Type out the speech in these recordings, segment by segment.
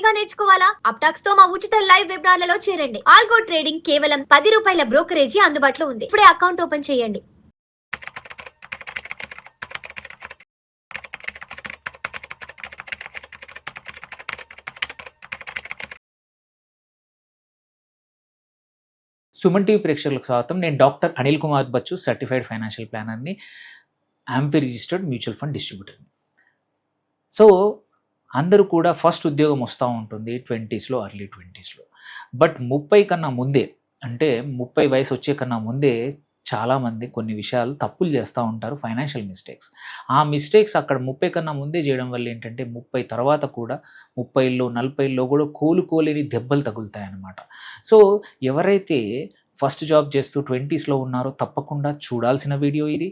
గా నేర్చుకోవాలా? అప్టాక్స్ తో మా ఉచిత లైవ్ వెబినార్లలో చేరండి. ఆల్గో ట్రేడింగ్ కేవలం ₹10 బ్రోకరేజీ అందుబాటులో ఉంది. ఇప్పుడే అకౌంట్ ఓపెన్ చేయండి. సుమన్ టీవీ ప్రేక్షకులకు స్వాగతం. నేను doctor Anil Kumar Bachchu, certified financial ప్లానర్ని, ఆంఫీ రిజిస్టర్డ్ మ్యూచువల్ ఫండ్ డిస్ట్రిబ్యూటర్ని. సో అందరూ కూడా ఫస్ట్ ఉద్యోగం వస్తూ ఉంటుంది 20స్లో, అర్లీ 20స్లో. బట్ 30 కన్నా ముందే, అంటే 30 వయసు వచ్చే కన్నా ముందే చాలామంది కొన్ని విషయాలు తప్పులు చేస్తూ ఉంటారు, ఫైనాన్షియల్ మిస్టేక్స్. ఆ మిస్టేక్స్ అక్కడ 30 కన్నా ముందే చేయడం వల్ల ఏంటంటే 30 తర్వాత కూడా 30లో 40లో కూడా కోలుకోలేని దెబ్బలు తగులుతాయి అన్నమాట. సో ఎవరైతే ఫస్ట్ జాబ్ చేస్తూ 20స్లో ఉన్నారో తప్పకుండా చూడాల్సిన వీడియో ఇది.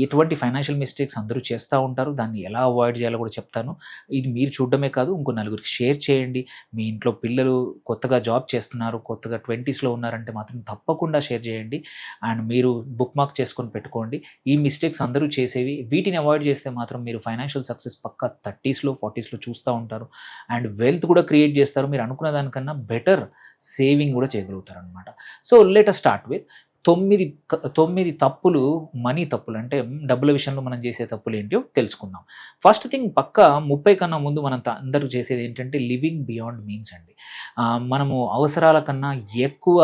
ఎటువంటి ఫైనాన్షియల్ మిస్టేక్స్ అందరూ చేస్తూ ఉంటారు, దాన్ని ఎలా అవాయిడ్ చేయాలో కూడా చెప్తాను. ఇది మీరు చూడడమే కాదు, ఇంకో నలుగురికి షేర్ చేయండి. మీ ఇంట్లో పిల్లలు కొత్తగా జాబ్ చేస్తున్నారు, కొత్తగా 20స్లో ఉన్నారంటే మాత్రం తప్పకుండా షేర్ చేయండి. అండ్ మీరు బుక్ మార్క్ చేసుకొని పెట్టుకోండి. ఈ మిస్టేక్స్ అందరూ చేసేవి, వీటిని అవాయిడ్ చేస్తే మాత్రం మీరు ఫైనాన్షియల్ సక్సెస్ పక్కా 30స్లో 40స్లో చూస్తూ ఉంటారు. అండ్ వెల్త్ కూడా క్రియేట్ చేస్తారు. మీరు అనుకున్న దానికన్నా బెటర్ సేవింగ్ కూడా చేయగలుగుతారు అనమాట. So let us start with 9 తప్పులు, మనీ తప్పులు, అంటే డబ్బుల విషయంలో మనం చేసే తప్పులు ఏంటో తెలుసుకుందాం. ఫస్ట్ థింగ్, పక్క 30 కన్నా ముందు మనం అందరూ చేసేది ఏంటంటే లివింగ్ బియాండ్ మీన్స్ అండి. మనము అవసరాల కన్నా ఎక్కువ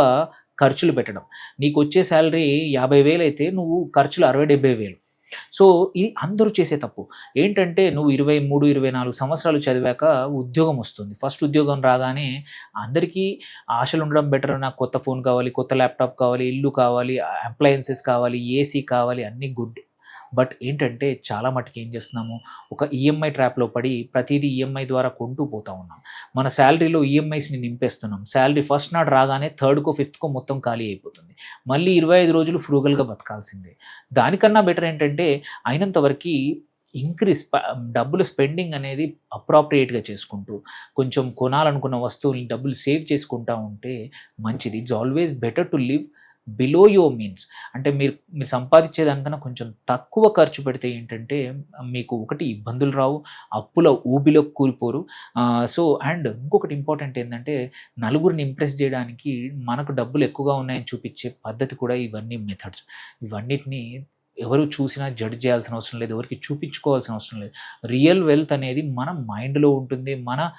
ఖర్చులు పెట్టడం. నీకు వచ్చే శాలరీ 50,000 అయితే నువ్వు ఖర్చులు 60,000-70,000. సో ఇది అందరూ చేసే తప్పు. ఏంటంటే నువ్వు 23, 24 సంవత్సరాలు చదివాక ఉద్యోగం వస్తుంది. ఫస్ట్ ఉద్యోగం రాగానే అందరికీ ఆశలు ఉండడం బెటర్. నాకు కొత్త ఫోన్ కావాలి, కొత్త ల్యాప్టాప్ కావాలి, ఇల్లు కావాలి, అప్లయన్సెస్ కావాలి, ఏసీ కావాలి, అన్నీ గుడ్. బట్ ఏంటంటే చాలా మటుకు ఏం చేస్తున్నాము, ఒక ఈఎంఐ ట్రాప్లో పడి ప్రతిదీ ఈఎంఐ ద్వారా కొంటూ పోతూ ఉన్నాం. మన శాలరీలో ఈఎంఐస్ని నింపేస్తున్నాం. శాలరీ ఫస్ట్ నాడు రాగానే 3థ్కో 5థ్కో మొత్తం ఖాళీ అయిపోతుంది. మళ్ళీ 25 రోజులు ఫ్రూగల్గా బతకాల్సిందే. దానికన్నా బెటర్ ఏంటంటే అయినంత వరకు డబ్బులు స్పెండింగ్ అనేది అప్రాప్రియేట్గా చేసుకుంటూ, కొంచెం కొనాలనుకున్న వస్తువుల్ని డబ్బులు సేవ్ చేసుకుంటూ ఉంటే మంచిది. It's always better to live below your means. అంటే మీరు సంపాదించేదానికన్నా కొంచెం తక్కువ ఖర్చు పెడితే ఏంటంటే మీకు ఒకటి ఇబ్బందులు రావు, అప్పుల ఊబిలో కూలిపోరు. సో అండ్ ఇంకొకటి ఇంపార్టెంట్ ఏంటంటే నలుగురిని ఇంప్రెస్ చేయడానికి మనకు డబ్బులు ఎక్కువగా ఉన్నాయని చూపించే పద్ధతి కూడా ఇవన్నీ మెథడ్స్. ఇవన్నిటిని ఎవరు చూసినా జడ్జ్ చేయాల్సిన అవసరం లేదు, ఎవరికి చూపించుకోవాల్సిన అవసరం లేదు. రియల్ వెల్త్ అనేది మన మైండ్లో ఉంటుంది, మన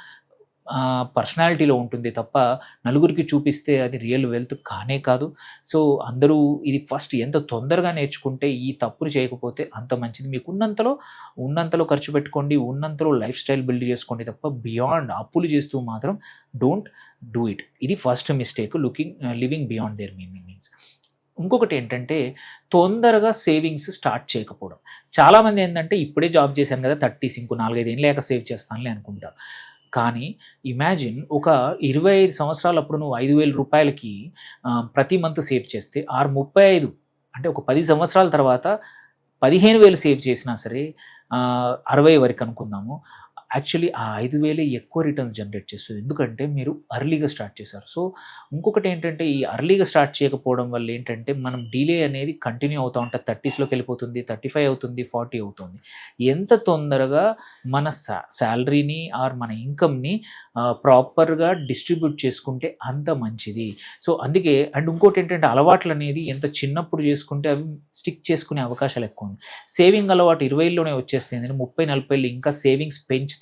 పర్సనాలిటీలో ఉంటుంది తప్ప నలుగురికి చూపిస్తే అది రియల్ వెల్త్ కానే కాదు. సో అందరూ ఇది ఫస్ట్ ఎంత తొందరగా నేర్చుకుంటే, ఈ తప్పుని చేయకపోతే అంత మంచిది. మీకు ఉన్నంతలో ఖర్చు పెట్టుకోండి, ఉన్నంతలో లైఫ్ స్టైల్ బిల్డ్ చేసుకోండి తప్ప బియాండ్ అప్పులు చేస్తూ మాత్రం డోంట్ డూ ఇట్. ఇది first mistake, living beyond their means. ఇంకొకటి ఏంటంటే తొందరగా సేవింగ్స్ స్టార్ట్ చేయకపోవడం. చాలామంది ఏంటంటే ఇప్పుడే జాబ్ చేశాను కదా, 30s ఇంకో 4-5 ఏళ్ళు లేక సేవ్ చేస్తానులే అనుకుంటారు. కానీ ఇమాజిన్ ఒక 25 సంవత్సరాలప్పుడు నువ్వు 5,000 రూపాయలకి ప్రతి మంత్ సేవ్ చేస్తే 35, అంటే ఒక 10 సంవత్సరాల తర్వాత 15,000 సేవ్ చేసినా సరే 60 వరకు అనుకుందాము. యాక్చువల్లీ ఆ 5,000 ఎక్కువ రిటర్న్స్ జనరేట్ చేస్తుంది, ఎందుకంటే మీరు అర్లీగా స్టార్ట్ చేశారు. సో ఇంకొకటి ఏంటంటే ఈ అర్లీగా స్టార్ట్ చేయకపోవడం వల్ల ఏంటంటే మనం డిలే అనేది కంటిన్యూ అవుతూ ఉంటుంది. 30స్లోకి వెళ్ళిపోతుంది, 35 అవుతుంది, 40 అవుతుంది. ఎంత తొందరగా మన శాలరీని ఆర్ మన ఇన్కమ్ని ప్రాపర్గా డిస్ట్రిబ్యూట్ చేసుకుంటే అంత మంచిది. సో అందుకే. అండ్ ఇంకోటి ఏంటంటే అలవాట్లు అనేది ఎంత చిన్నప్పుడు చేసుకుంటే అవి స్టిక్ చేసుకునే అవకాశాలు ఎక్కువ ఉంది. సేవింగ్ అలవాటు 20లోనే వచ్చేస్తుంది, 30-40 ఇంకా సేవింగ్స్ పెంచుతాం.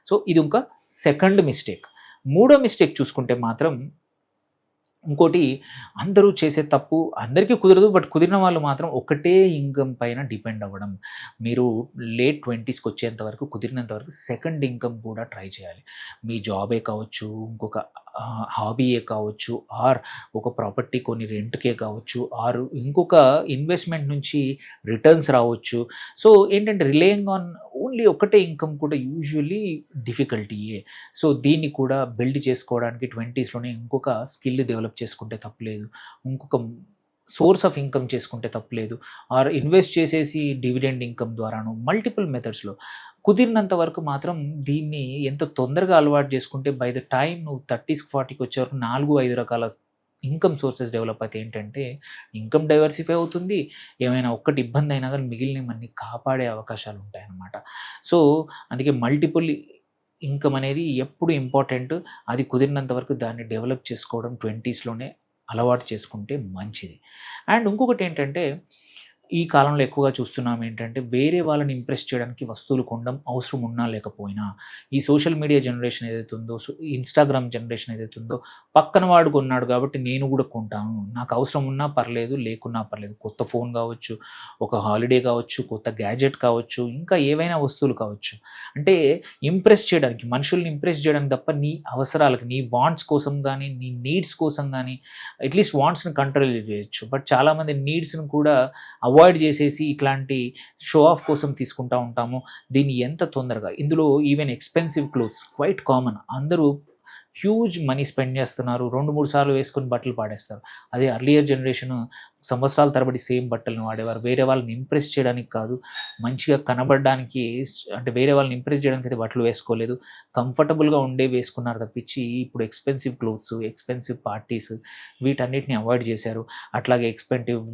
సో ఇది ఇంకా సెకండ్ మిస్టేక్. మూడో మిస్టేక్ చూసుకుంటే మాత్రం ఇంకోటి, అందరూ చేసే తప్పు, అందరికీ కుదరదు బట్ కుదిరిన వాళ్ళు మాత్రం ఒకటే ఇన్కమ్ పైన డిపెండ్ అవ్వడం. మీరు లేట్ 20స్కి వచ్చేంత వరకు కుదిరినంత వరకు సెకండ్ ఇన్కమ్ కూడా ట్రై చేయాలి. మీ జాబే కావచ్చు, ఇంకొక హాబీయే కావచ్చు, ఆర్ ఒక ప్రాపర్టీ కొన్ని రెంట్కే కావచ్చు, ఆర్ ఇంకొక ఇన్వెస్ట్మెంట్ నుంచి రిటర్న్స్ రావచ్చు. సో ఏంటంటే రిలయింగ్ ఆన్ ఓన్లీ ఒకటే ఇన్కమ్ కూడా యూజువల్లీ డిఫికల్టీయే. సో దీన్ని కూడా బిల్డ్ చేసుకోవడానికి 20స్లోనే ఇంకొక స్కిల్ డెవలప్ చేసుకుంటే తప్పులేదు, ఇంకొక సోర్స్ ఆఫ్ ఇన్కమ్ చేసుకుంటే తప్పులేదు, ఆర్ ఇన్వెస్ట్ చేసేసి డివిడెండ్ ఇన్కమ్ ద్వారాను మల్టిపుల్ మెథడ్స్లో కుదిరినంత వరకు మాత్రం దీన్ని ఎంత తొందరగా అలవాటు చేసుకుంటే బై ద టైం నువ్వు 30కి 40కి వచ్చే వరకు 4-5 రకాల ఇన్కమ్ సోర్సెస్ డెవలప్ అయితే ఏంటంటే ఇన్కమ్ డైవర్సిఫై అవుతుంది. ఏమైనా ఒక్కటి ఇబ్బంది అయినా కానీ మిగిలినవన్నీ కాపాడే అవకాశాలు ఉంటాయన్నమాట. సో అందుకే మల్టిపుల్ ఇన్కమ్ అనేది ఎప్పుడు ఇంపార్టెంట్. అది కుదిరినంత వరకు దాన్ని డెవలప్ చేసుకోవడం 20స్‌లోనే అలవాటు చేసుకుంటే మంచిది. అండ్ ఇంకొకటి ఏంటంటే, ఈ కాలంలో ఎక్కువగా చూస్తున్నాం ఏంటంటే, వేరే వాళ్ళని ఇంప్రెస్ చేయడానికి వస్తువులు కొనడం అవసరం ఉన్నా లేకపోయినా, ఈ సోషల్ మీడియా జనరేషన్ ఏదైతే ఉందో, ఇన్‌స్టాగ్రామ్ జనరేషన్ ఏదైతే ఉందో, పక్కన వాడు కొన్నాడు కాబట్టి నేను కూడా కొంటాను. నాకు అవసరం ఉన్నా పర్లేదు, లేకున్నా పర్లేదు. కొత్త ఫోన్ కావచ్చు, ఒక హాలిడే కావచ్చు, కొత్త గ్యాడ్జెట్ కావచ్చు, ఇంకా ఏవైనా వస్తువులు కావచ్చు. అంటే ఇంప్రెస్ చేయడానికి, మనుషుల్ని ఇంప్రెస్ చేయడానికి తప్ప నీ అవసరాలకి, నీ వాంట్స్ కోసం గానీ, నీ నీడ్స్ కోసం గానీ, అట్‌లీస్ట్ వాంట్స్‌ని కంట్రోల్ చేయొచ్చు. బట్ చాలామంది నీడ్స్‌ని కూడా అవాయిడ్ చేసేసి ఇట్లాంటి షో ఆఫ్ కోసం తీసుకుంటా ఉంటాము. దీన్ని ఎంత తొందరగా ఇందులో even expensive clothes quite common. అందరూ హ్యూజ్ మనీ స్పెండ్ చేస్తున్నారు. 2, 3 సార్లు వేసుకొని బట్టలు పాడేస్తారు. అదే అర్లియర్ జనరేషన్ సంవత్సరాల తరబడి సేమ్ బట్టలను వాడేవారు. వేరే వాళ్ళని ఇంప్రెస్ చేయడానికి కాదు, మంచిగా కనబడడానికి, అంటే వేరే వాళ్ళని ఇంప్రెస్ చేయడానికి అయితే బట్టలు వేసుకోలేదు. కంఫర్టబుల్‌గా ఉండేవి వేసుకున్నారు తప్పించి, ఇప్పుడు ఎక్స్‌పెన్సివ్ క్లోత్స్, ఎక్స్‌పెన్సివ్ పార్టీస్ వీటన్నిటిని అవాయిడ్ చేశారు. అట్లాగే ఎక్స్‌పెన్సివ్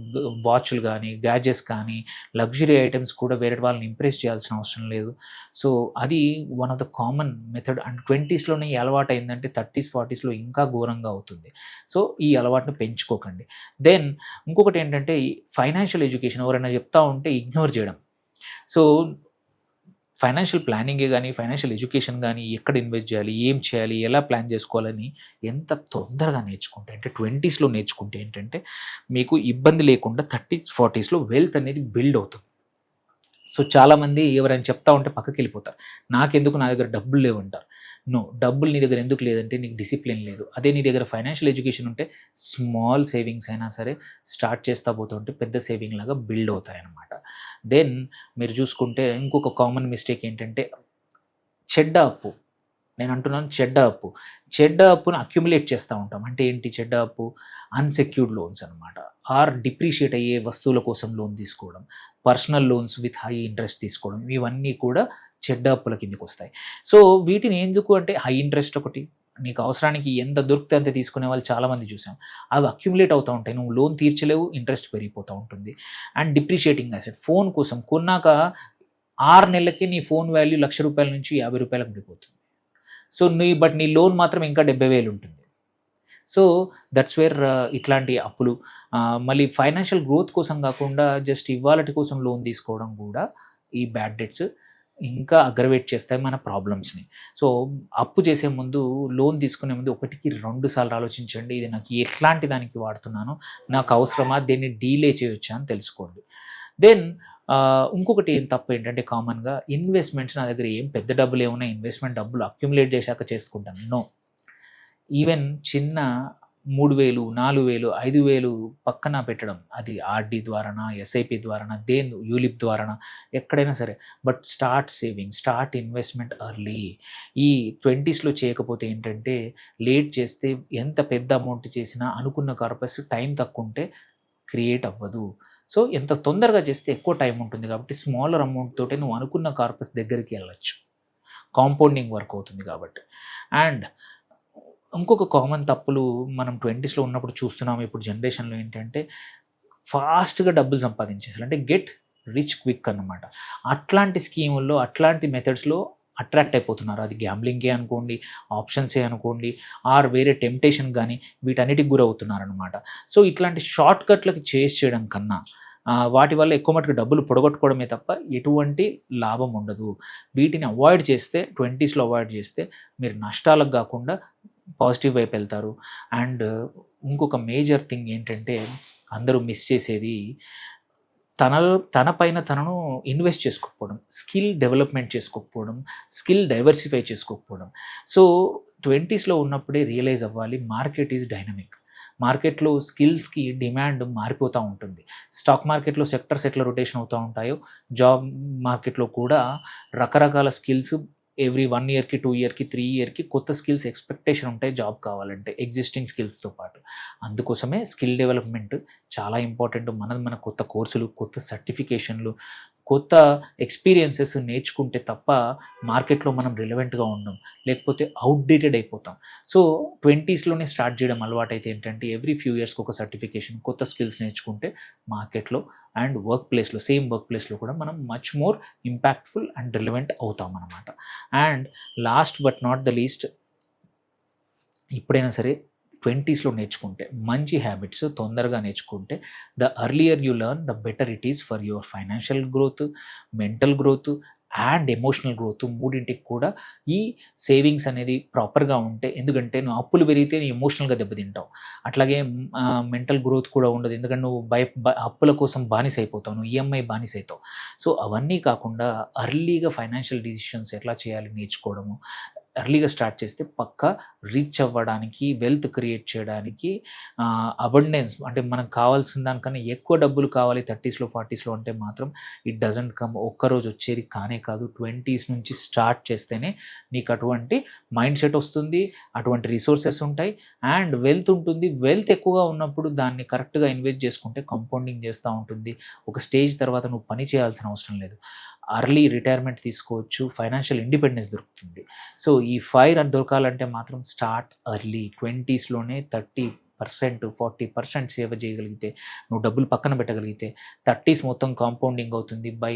వాచ్‌లు గానీ, గ్యాడ్జెట్స్ కానీ, లగ్జరీ ఐటెమ్స్ కూడా వేరే వాళ్ళని ఇంప్రెస్ చేయాల్సిన అవసరం లేదు. సో, అది one of the common method. And 20స్‌లోనే ఈ అలవాటయిందంటే 30స్, 40స్‌లో ఇంకా ఘోరంగా అవుతుంది. సో, ఈ అలవాటుని పెంచుకోకండి. దెన్ ఇంకొకటి ఏంటంటే, ఈ ఫైనాన్షియల్ ఎడ్యుకేషన్ ఎవరైనా చెప్తా ఉంటే ఇగ్నోర్ చేయడం. సో, ఫైనాన్షియల్ ప్లానింగే గానీ, ఫైనాన్షియల్ ఎడ్యుకేషన్ గానీ, ఎక్కడ ఇన్వెస్ట్ చేయాలి, ఏం చేయాలి, ఎలా ప్లాన్ చేసుకోవాలని ఎంత తొందరగా నేర్చుకుంటే, అంటే 20స్‌లో నేర్చుకుంటే ఏంటంటే, మీకు ఇబ్బంది లేకుండా 30స్, 40స్‌లో వెల్త్ అనేది బిల్డ్ అవుతుంది. సో, చాలామంది ఎవరైనా చెప్తా ఉంటే పక్కకెళ్ళిపోతారు. నాకెందుకు, నా దగ్గర డబ్బులు లేవంటారు. నో, డబ్బులు నీ దగ్గర ఎందుకు లేదంటే నీకు డిసిప్లిన్ లేదు. అదే నీ దగ్గర ఫైనాన్షియల్ ఎడ్యుకేషన్ ఉంటే స్మాల్ సేవింగ్స్ అయినా సరే స్టార్ట్ చేస్తా పోతుంటే పెద్ద సేవింగ్ లాగా బిల్డ్ అవుతాయన్నమాట. దెన్ మీరు చూసుకుంటే ఇంకొక కామన్ మిస్టేక్ ఏంటంటే, చెడ్డ అప్పు. నేను అంటున్నాను చెడ్డ అప్పు. చెడ్డ అప్పుని అక్యుములేట్ చేస్తూ ఉంటాం. అంటే ఏంటి చెడ్డ అప్పు? అన్‌సెక్యూర్డ్ లోన్స్ అనమాట. ఆర్ డిప్రిషియేట్ అయ్యే వస్తువుల కోసం లోన్ తీసుకోవడం, personal loans with high interest తీసుకోవడం, ఇవన్నీ కూడా చెడ్డ అప్పుల కిందకొస్తాయి. సో, వీటిని ఎందుకు అంటే, హై ఇంట్రెస్ట్ ఒకటి, నీకు అవసరానికి ఎంత దొరికితే అంత తీసుకునే వాళ్ళు చాలామంది చూసాం. అవి అక్యుములేట్ అవుతూ ఉంటాయి. నువ్వు లోన్ తీర్చలేవు, ఇంట్రెస్ట్ పెరిగిపోతూ ఉంటుంది. And depreciating asset. ఫోన్ కోసం కొన్నాక 6 నెలలకి నీ ఫోన్ వాల్యూ రూ. 1,00,000 నుంచి రూ. 50కి పడిపోతుంది. సో, నీ లోన్ మాత్రం ఇంకా 70,000 ఉంటుంది. సో, దట్స్ వేర్ ఇట్లాంటి అప్పులు. మళ్ళీ ఫైనాన్షియల్ గ్రోత్ కోసం కాకుండా జస్ట్ ఇవాళటి కోసం లోన్ తీసుకోవడం కూడా ఈ బ్యాడ్ డెట్స్ ఇంకా అగ్రవేట్ చేస్తాయి మన ప్రాబ్లమ్స్‌ని. సో, అప్పు చేసే ముందు, లోన్ తీసుకునే ముందు 1కి 2 సార్లు ఆలోచించండి. ఇది నాకు ఎట్లాంటి దానికి వాడుతున్నాను, నాకు అవసరమా, దీన్ని డీలే చేయొచ్చా అని తెలుసుకోండి. దెన్ ఇంకొకటి ఏం తప్పు ఏంటంటే, కామన్‌గా ఇన్వెస్ట్‌మెంట్స్, నా దగ్గర ఏం పెద్ద డబ్బులు ఏమున్నాయి, ఇన్వెస్ట్‌మెంట్ డబ్బులు అక్యుములేట్ చేశాక చేసుకుంటాను. నో. ఈవెన్ చిన్న 3,000, 4,000, 5,000 పక్కన పెట్టడం, అది ఆర్‌డి ద్వారానా, ఎస్ఐపి ద్వారానా, యూలిప్ ద్వారానా, ఎక్కడైనా సరే. But start saving, start investment early. ఈ 20స్‌లో చేయకపోతే ఏంటంటే, లేట్ చేస్తే ఎంత పెద్ద అమౌంట్ చేసినా అనుకున్న కార్పస్ టైం తక్కువుంటే క్రియేట్ అవ్వదు. సో, ఎంత తొందరగా చేస్తే ఎక్కువ టైం ఉంటుంది కాబట్టి, స్మాలర్ అమౌంట్ తోటే నువ్వు అనుకున్న కార్పస్ దగ్గరికి వెళ్ళొచ్చు. కాంపౌండింగ్ వర్క్ అవుతుంది కాబట్టి. అండ్ ఇంకొక కామన్ తప్పులు మనం 20స్‌లో ఉన్నప్పుడు చూస్తున్నాము. ఇప్పుడు జనరేషన్‌లో ఏంటంటే, ఫాస్ట్‌గా డబ్బులు సంపాదించేయాలి. అంటే గెట్ రిచ్ క్విక్ అన్నమాట. అట్లాంటి స్కీముల్లో, అట్లాంటి మెథడ్స్‌లో అట్రాక్ట్ అయిపోతున్నారు. అది గ్యాంబ్లింగే అనుకోండి, ఆప్షన్సే అనుకోండి, ఆర్ వేరే టెంప్టేషన్ గానీ, వీటన్నిటికి గురవుతున్నారనమాట. సో, ఇట్లాంటి షార్ట్ కట్‌లకి చేస్ చేయడం కన్నా, వాటి వల్ల ఎక్కువ మటుకు డబ్బులు పొడగొట్టుకోవడమే తప్ప ఎటువంటి లాభం ఉండదు. వీటిని అవాయిడ్ చేస్తే, 20స్‌లో అవాయిడ్ చేస్తే మీరు నష్టాలకు గాకుండా పాజిటివ్ వైపు వెళ్తారు. అండ్ ఇంకొక మేజర్ థింగ్ ఏంటంటే, అందరూ మిస్ చేసేది, తన పైన తనను ఇన్వెస్ట్ చేసుకోకపోవడం, స్కిల్ డెవలప్మెంట్ చేసుకోకపోవడం, స్కిల్ డైవర్సిఫై చేసుకోకపోవడం. సో, 20స్‌లో ఉన్నప్పుడే రియలైజ్ అవ్వాలి, మార్కెట్ ఈజ్ డైనమిక్. మార్కెట్‌లో స్కిల్స్‌కి డిమాండ్ మారిపోతూ ఉంటుంది. స్టాక్ మార్కెట్‌లో సెక్టర్స్ ఎట్లా రొటేషన్ అవుతూ ఉంటాయో, జాబ్ మార్కెట్‌లో కూడా రకరకాల స్కిల్స్ ఎవ్రీ 1 ఇయర్‌కి, 2 ఇయర్‌కి, 3 ఇయర్‌కి కొత్త స్కిల్స్ ఎక్స్‌పెక్టేషన్ ఉంటాయి జాబ్ కావాలంటే, ఎగ్జిస్టింగ్ స్కిల్స్‌తో పాటు. అందుకోసమే స్కిల్ డెవలప్మెంట్ చాలా ఇంపార్టెంట్. మన కొత్త కోర్సులు, కొత్త సర్టిఫికేషన్‌లు, కొత్త ఎక్స్పీరియన్సెస్ నేర్చుకుంటే తప్ప మార్కెట్లో మనం రిలవెంట్గా ఉండం, లేకపోతే అవుట్డేటెడ్ అయిపోతాం. సో 20స్లోనే స్టార్ట్ చేయడం అలవాటైతే ఏంటంటే ఎవ్రీ ఫ్యూ ఇయర్స్కి ఒక సర్టిఫికేషన్, కొత్త స్కిల్స్ నేర్చుకుంటే మార్కెట్లో అండ్ వర్క్ ప్లేస్లో, సేమ్ వర్క్ ప్లేస్లో కూడా మనం much more impactful and relevant అవుతాం అన్నమాట. And last but not the least, ఇప్పుడైనా సరే 20స్లో నేర్చుకుంటే మంచి హ్యాబిట్స్ తొందరగా నేర్చుకుంటే, the earlier you learn the better it is for your financial growth, mental growth and emotional growth. మూడింటికి కూడా ఈ సేవింగ్స్ అనేది ప్రాపర్గా ఉంటే, ఎందుకంటే నువ్వు అప్పులు పెరిగితే నువ్వు ఎమోషనల్గా దెబ్బతింటావు, అట్లాగే మెంటల్ గ్రోత్ కూడా ఉండదు, ఎందుకంటే నువ్వు అప్పుల కోసం బానిస అయిపోతావు, నువ్వు ఈఎంఐ బానిస అవుతావు. సో అవన్నీ కాకుండా అర్లీగా ఫైనాన్షియల్ డిసిషన్స్ ఎట్లా చేయాలి నేర్చుకోవడము, ఎర్లీగా స్టార్ట్ చేస్తే పక్కా రీచ్ అవ్వడానికి, వెల్త్ క్రియేట్ చేయడానికి, అబండెన్స్ అంటే మనకు కావాల్సిన దానికన్నా ఎక్కువ డబ్బులు కావాలి 30స్లో 40స్లో అంటే మాత్రం ఇట్ డజంట్ కమ్. ఒక్కరోజు వచ్చేది కానే కాదు. 20s నుంచి స్టార్ట్ చేస్తేనే నీకు అటువంటి మైండ్ సెట్ వస్తుంది, అటువంటి రిసోర్సెస్ ఉంటాయి అండ్ వెల్త్ ఉంటుంది. వెల్త్ ఎక్కువగా ఉన్నప్పుడు దాన్ని కరెక్ట్గా ఇన్వెస్ట్ చేసుకుంటే కాంపౌండింగ్ చేస్తూ ఉంటుంది. ఒక స్టేజ్ తర్వాత నువ్వు పని చేయాల్సిన అవసరం లేదు, అర్లీ రిటైర్మెంట్ తీసుకోవచ్చు, ఫైనాన్షియల్ ఇండిపెండెన్స్ దొరుకుతుంది. సో ఈ ఫైర్ దొరకాలంటే మాత్రం స్టార్ట్ అర్లీ. 20స్లోనే 30%, 40% సేవ్ చేయగలిగితే, నువ్వు డబ్బులు పక్కన పెట్టగలిగితే 30s మొత్తం కాంపౌండింగ్ అవుతుంది. By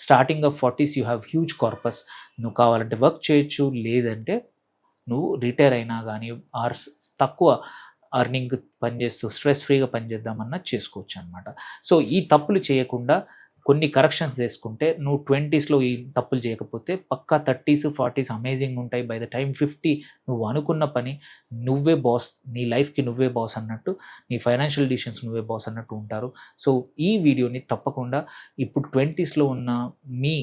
starting of 40s you have huge corpus. నువ్వు కావాలంటే వర్క్ చేయొచ్చు, లేదంటే నువ్వు రిటైర్ అయినా కానీ ఆర్ తక్కువ అర్నింగ్ పనిచేస్తూ స్ట్రెస్ ఫ్రీగా పనిచేద్దామన్నా చేసుకోవచ్చు అనమాట. సో ఈ తప్పులు చేయకుండా కొన్ని కరెక్షన్స్ చేసుకుంటే, నువ్వు 20స్లో ఈ తప్పులు చేయకపోతే పక్కా 30s 40s అమేజింగ్ ఉంటాయి. బై ద టైం 50 నువ్వు అనుకున్న పని నువ్వే బాస్, నీ లైఫ్కి నువ్వే బాస్ అన్నట్టు, నీ ఫైనాన్షియల్ డిసిషన్స్ నువ్వే బాస్ అన్నట్టు ఉంటారు. సో ఈ వీడియోని తప్పకుండా ఇప్పుడు 20స్లో ఉన్న మీ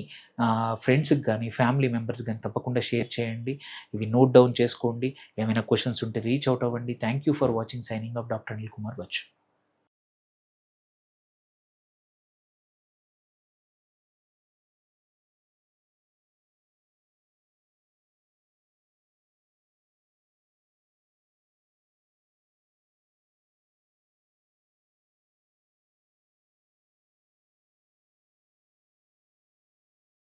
ఫ్రెండ్స్కి కానీ ఫ్యామిలీ మెంబర్స్కి కానీ తప్పకుండా షేర్ చేయండి. ఇవి నోట్ డౌన్ చేసుకోండి. ఏమైనా క్వశ్చన్స్ ఉంటే రీచ్ అవుట్ అవ్వండి. Thank you for watching. Signing off doctor Anil Kumar Bachu.